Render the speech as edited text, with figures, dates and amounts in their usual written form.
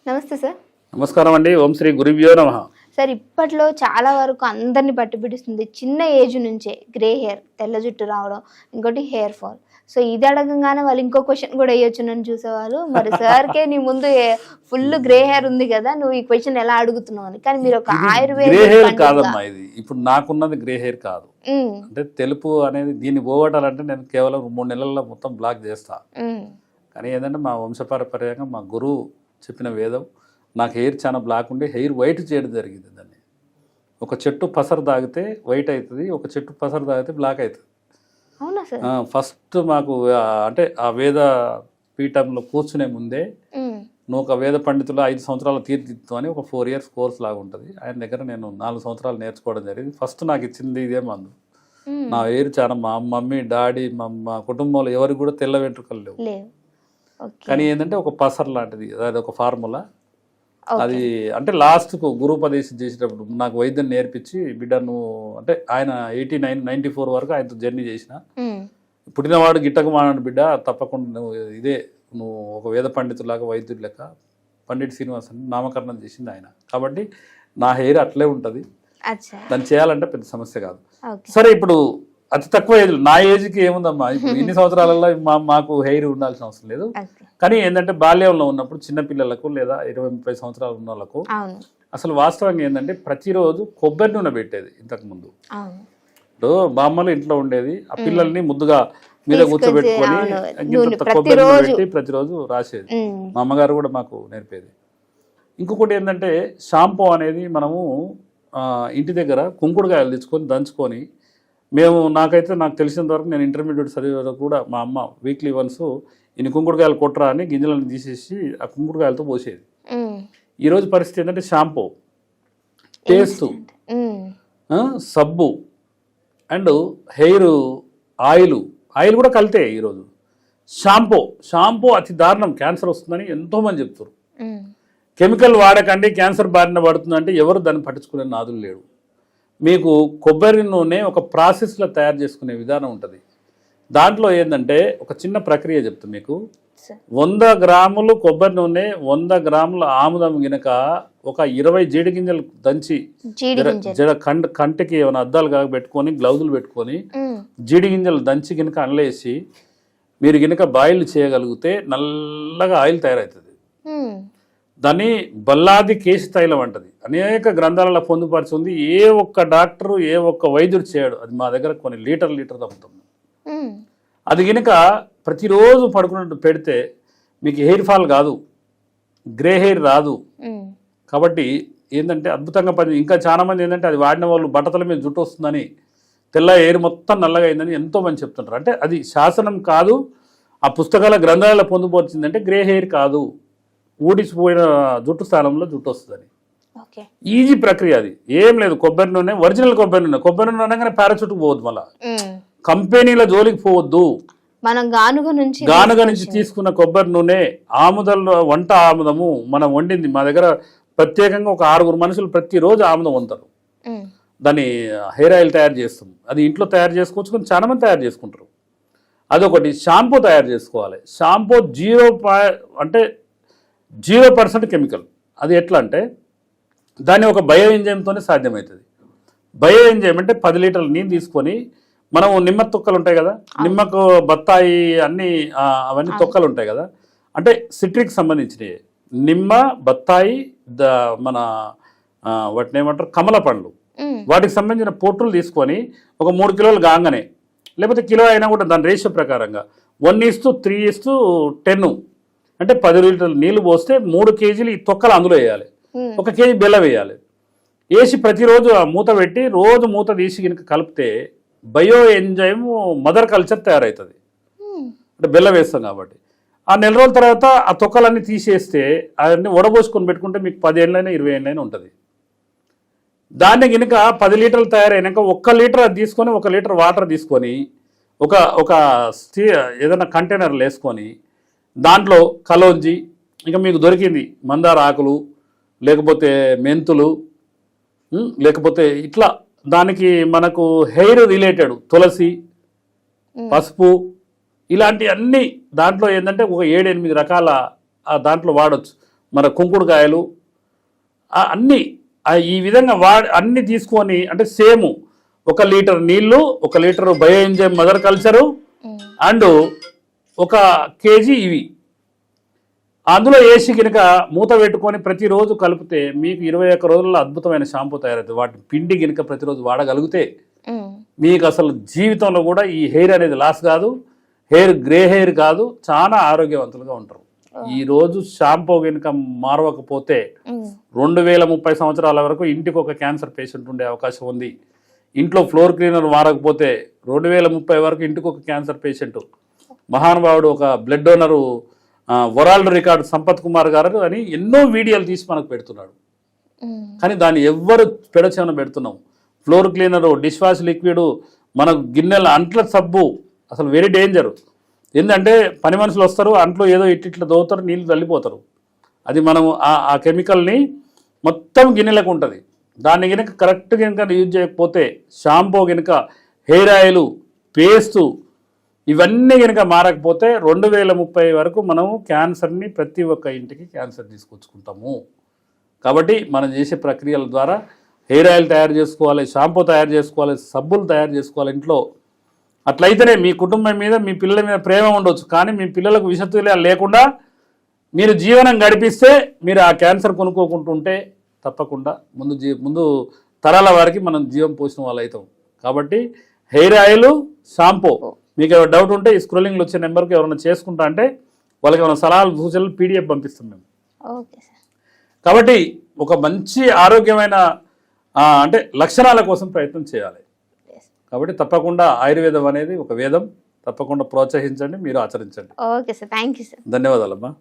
నమస్తే సార్. నమస్కారం అండి. ఓం శ్రీ గురుభ్యో నమః. సార్, ఇప్పట్లో చాలా వరకు అందరిని పట్టిపిడిస్తుంది చిన్న ఏజ్ నుంచే గ్రే హెయిర్, తెల్ల జుట్టు రావడం, ఇంకోటి హెయిర్ ఫాల్. సో ఇది అడగంగానే వాళ్ళు ఇంకో క్వశ్చన్ కూడా వేయొచ్చు నన్ను చూసేవాళ్ళు, మరి సార్కే నీ ముందు ఫుల్ గ్రే హెయిర్ ఉంది కదా, నువ్వు ఈ క్వశ్చన్ ఎలా అడుగుతున్నావు అని. కానీ మీరు ఒక గ్రే హెయిర్ కాదమ్మా, ఇది ఇప్పుడు నాకున్నది గ్రే హెయిర్ కాదు. అంటే తెలుపు అనేది దీన్ని పోగొట్టాలంటే నేను కేవలం 3 నెలల్లో మొత్తం బ్లాక్ చేస్తా. కానీ ఏంటంటే మా వంశపారపర్యంగా మా గురువు చెప్పిన వేదం, నాకు హెయిర్ చాలా బ్లాక్ ఉండి హెయిర్ వైట్ చేయడం జరిగింది. దాన్ని ఒక చెట్టు పసరు తాగితే వైట్ అవుతుంది, ఒక చెట్టు పసరు తాగితే బ్లాక్ అవుతుంది. ఫస్ట్ మాకు అంటే ఆ వేద పీఠంలో కూర్చునే ముందే నువ్వు ఒక వేద పండితులు 5 సంవత్సరాలు తీర్చిదిద్దు అని ఒక 4 years కోర్స్ లాగా ఉంటుంది. ఆయన దగ్గర నేను 4 సంవత్సరాలు నేర్చుకోవడం జరిగింది. ఫస్ట్ నాకు ఇచ్చింది ఇదే మందు. నా హెయిర్ చాలా మా మమ్మీ డాడీ మా కుటుంబంలో ఎవరికి కూడా తెల్ల వెంట్రుకలు లేవు. కానీ ఏంటంటే ఒక పసర్ లాంటిది, అది ఒక ఫార్ములా. అది అంటే లాస్ట్కు గురుపదేశం చేసేటప్పుడు నాకు వైద్యం నేర్పించి, బిడ్డ నువ్వు అంటే ఆయన 89-94 వరకు ఆయనతో జర్నీ చేసిన, పుట్టినవాడు గిట్టకు మానాడు బిడ్డ, తప్పకుండా నువ్వు నువ్వు ఒక వేద పండితులాగా వైద్యుడు లెక్క పండిట్ శ్రీనివాస్ అని నామకరణం చేసింది ఆయన. కాబట్టి నా హెయిర్ అట్లే ఉంటుంది, దాన్ని చేయాలంటే పెద్ద సమస్య కాదు. సరే, ఇప్పుడు అతి తక్కువ ఏజ్, నా ఏజ్కి ఏముందమ్మా, ఇప్పుడు ఇన్ని సంవత్సరాలలో మాకు హెయిర్ ఉండాల్సిన అవసరం లేదు. కానీ ఏంటంటే బాల్యంలో ఉన్నప్పుడు చిన్నపిల్లలకు లేదా 20-30 సంవత్సరాలు ఉన్న వాళ్ళకు అసలు వాస్తవంగా ఏంటంటే ప్రతిరోజు కొబ్బరి నూనె పెట్టేది. ఇంతకుముందు ఇప్పుడు బామ్మలు ఇంట్లో ఉండేది, ఆ పిల్లల్ని ముద్దుగా మీద కూర్చోబెట్టుకొని కొబ్బరి నూనె పెట్టి ప్రతిరోజు రాసేది. మా అమ్మగారు కూడా మాకు నేర్పేది. ఇంకొకటి ఏంటంటే షాంపూ అనేది మనము ఇంటి దగ్గర కుంకుడుకాయలు తెచ్చుకొని దంచుకొని, నాకు తెలిసినంత వరకు నేను ఇంటర్మీడియట్ చదివే వరకు కూడా మా అమ్మ వీక్లీ వన్స్ ఇన్ని కుంకుడుకాయలు కొట్టరా అని గింజలను తీసేసి ఆ కుంకుడుకాయలతో పోసేది. ఈరోజు పరిస్థితి ఏంటంటే షాంపూ, పేస్టు, సబ్బు అండ్ హెయిర్ ఆయిల్ కూడా కలితే. ఈరోజు షాంపూ అతి దారుణం, క్యాన్సర్ వస్తుందని ఎంతోమంది చెప్తారు. కెమికల్ వాడకండి క్యాన్సర్ బారిన పడుతుందంటే ఎవరు దాన్ని పట్టించుకునే నాదులు లేడు. మీకు కొబ్బరి నూనె ఒక ప్రాసెస్లో తయారు చేసుకునే విధానం ఉంటుంది. దాంట్లో ఏంటంటే ఒక చిన్న ప్రక్రియ చెప్తాను మీకు. 100 గ్రాములు కొబ్బరి నూనె, 100 గ్రాముల ఆముదం గినక ఒక 20 జీడి గింజలు దంచి కంటికి ఏమైనా అద్దాలు కాక పెట్టుకొని గ్లౌజులు పెట్టుకొని జీడి గింజలు దంచి గినక అనలేసి మీరు గినక బాయిల్ చేయగలిగితే నల్లగా ఆయిల్ తయారవుతుంది. దాన్ని బల్లాది కేశ తైలం అంటది. అనేక గ్రంథాలలో పొందుపరిచింది. ఏ ఒక్క డాక్టరు ఏ ఒక్క వైద్యుడు చేయడు. అది మా దగ్గర కొన్ని లీటర్ అమ్ముతాం. అది గినక ప్రతిరోజు పడుకున్నట్టు పెడితే మీకు హెయిర్ ఫాల్ కాదు, గ్రే హెయిర్ రాదు. కాబట్టి ఏంటంటే అద్భుతంగా పని. ఇంకా చాలా మంది ఏంటంటే అది వాడిన వాళ్ళు బట్టతల మీద జుట్టు వస్తుందని, తెల్ల హెయిర్ మొత్తం నల్లగా అయిందని ఎంతోమంది చెప్తుంటారు. అంటే అది శాసనం కాదు, ఆ పుస్తకాల గ్రంథాలలో పొందుపరిచిందంటే గ్రే హెయిర్ కాదు, ఊడిచిపోయిన జుట్టు స్థానంలో జుట్టు వస్తుందని. ఈజీ ప్రక్రియ. అది ఏం లేదు. కొబ్బరి నూనె, ఒరిజినల్ కొబ్బరి నూనె అనగానే పారాచూట్కి పోవద్దు, మళ్ళా కంపెనీల జోలికి పోవద్దు. మనం గానుగ నుంచి తీసుకున్న కొబ్బరి నూనె, ఆముదంలో వంట ఆముదము మనం వండింది. మా దగ్గర ప్రత్యేకంగా ఒక 6 మనుషులు ప్రతిరోజు ఆముదం వంటారు. దాన్ని హెయిర్ ఆయిల్ తయారు చేస్తాం. అది ఇంట్లో తయారు చేసుకోవచ్చు, కానీ చాలా మంది తయారు చేసుకుంటారు. అదొకటి. షాంపూ తయారు చేసుకోవాలి. Shampoo 0% chemical. అది ఎట్లా అంటే దాన్ని ఒక బయో ఎంజైమ్తోనే సాధ్యమవుతుంది. బయో ఎంజైమ్ అంటే 10 లీటర్ల నీళ్ళు తీసుకొని, మనం నిమ్మ తొక్కలు ఉంటాయి కదా, నిమ్మకు బత్తాయి అవన్నీ తొక్కలు ఉంటాయి కదా, అంటే సిట్రిక్ సంబంధించినవి, నిమ్మ, బత్తాయి, మన వాటిని ఏమంటారు కమల పండ్లు, వాటికి సంబంధించిన పొట్టులు తీసుకొని ఒక 3 కిలోలు గాంగనే, లేకపోతే కిలో అయినా కూడా దాని రేషియో ప్రకారంగా 1:3:10 అంటే 10 లీటర్ల నీళ్లు పోస్తే 3 కేజీలు ఈ తొక్కలు అందులో వేయాలి. 1 కేజీ బెల్లం వేయాలి. వేసి ప్రతిరోజు ఆ మూత పెట్టి రోజు మూత తీసి కనుక కలిపితే బయో ఎంజైమ్ మదర్ కల్చర్ తయారవుతుంది. అంటే బెల్లం వేస్తాం కాబట్టి. ఆ 4 రోజుల తర్వాత ఆ తొక్కలన్నీ తీసేస్తే అవన్నీ వడబోసుకొని పెట్టుకుంటే మీకు 10 ఏళ్ళైనా 20 ఏళ్ళైనా ఉంటుంది. దాన్ని కనుక 10 లీటర్లు తయారైనాక 1 లీటర్ అది తీసుకొని 1 లీటర్ వాటర్ తీసుకొని ఒక ఏదైనా కంటైనర్లు వేసుకొని దాంట్లో కలోంజి, ఇంకా మీకు దొరికింది మందార ఆకులు, లేకపోతే మెంతులు, లేకపోతే ఇట్లా దానికి మనకు హెయిర్ రిలేటెడ్ తులసి, పసుపు, ఇలాంటి అన్ని దాంట్లో ఏంటంటే ఒక 7-8 రకాల దాంట్లో వాడచ్చు. మన కుంకుడుకాయలు అన్నీ ఈ విధంగా అన్ని తీసుకొని అంటే సేమ్ 1 లీటర్ నీళ్లు 1 litre bio enzyme mother culture and 1 KG ఇవి అందులో వేసి కనుక మూత పెట్టుకొని ప్రతిరోజు కలిపితే మీకు 21 రోజుల్లో అద్భుతమైన షాంపూ తయారవుతుంది. వాటి పిండి కనుక ప్రతిరోజు వాడగలిగితే మీకు అసలు జీవితంలో కూడా ఈ హెయిర్ అనేది లాస్ కాదు, గ్రే హెయిర్ కాదు, చాలా ఆరోగ్యవంతులుగా ఉంటారు. ఈ రోజు షాంపూ కనుక మారవకపోతే 2030 సంవత్సరాల వరకు ఇంటికి ఒక క్యాన్సర్ పేషెంట్ ఉండే అవకాశం ఉంది. ఇంట్లో ఫ్లోర్ క్లీనర్ మారకపోతే 2030 వరకు ఇంటికి ఒక క్యాన్సర్ పేషెంట్. మహానుభావుడు ఒక blood donor world record Sampath Kumar గారు అని ఎన్నో వీడియోలు తీసి మనకు పెడుతున్నాడు. కానీ దాన్ని ఎవ్వరు పెడచెవన పెడుతున్నాం. Floor cleaner, dish wash liquid, మన గిన్నెల అంట్ల సబ్బు అసలు వెరీ డేంజర్. ఏంటంటే పని మనుషులు వస్తారు, అంట్లో ఏదో ఇట్లా దోవుతారు, నీళ్ళు తల్లిపోతారు. అది మనం ఆ కెమికల్ని మొత్తం గిన్నెలకు ఉంటుంది. దాన్ని కనుక కరెక్ట్గా కనుక యూజ్ చేయకపోతే షాంపూ కనుక హెయిర్ ఆయిల్ పేస్టు ఇవన్నీ కనుక మారకపోతే 2030 వరకు మనము క్యాన్సర్ని ప్రతి ఒక్క ఇంటికి క్యాన్సర్ తీసుకొచ్చుకుంటాము. కాబట్టి మనం చేసే ప్రక్రియల ద్వారా హెయిర్ ఆయిల్ తయారు చేసుకోవాలి, షాంపూ తయారు చేసుకోవాలి, సబ్బులు తయారు చేసుకోవాలి ఇంట్లో. అట్లయితేనే మీ కుటుంబం మీద మీ పిల్లల మీద ప్రేమ ఉండొచ్చు, కానీ మీ పిల్లలకు విషతుల్యాలు లేకుండా మీరు జీవనం గడిపిస్తే మీరు ఆ క్యాన్సర్ కొనుక్కోకుంటుంటే తప్పకుండా ముందు తరాల వారికి మనం జీవం పోసిన వాళ్ళు అవుతాం. కాబట్టి హెయిర్ ఆయిల్, షాంపూ మీకు ఏమైనా డౌట్ ఉంటే ఈ స్క్రోలింగ్లో వచ్చే నెంబర్కి ఎవరైనా చేసుకుంటా అంటే వాళ్ళకి ఏమైనా సలహాలు సూచనలు PDF పంపిస్తాం మేము. కాబట్టి ఒక మంచి ఆరోగ్యమైన అంటే లక్షణాల కోసం ప్రయత్నం చేయాలి. కాబట్టి తప్పకుండా ఆయుర్వేదం అనేది ఒక వేదం. తప్పకుండా ప్రోత్సహించండి, మీరు ఆచరించండి. Okay sir, thank you sir. ధన్యవాదాలమ్మా.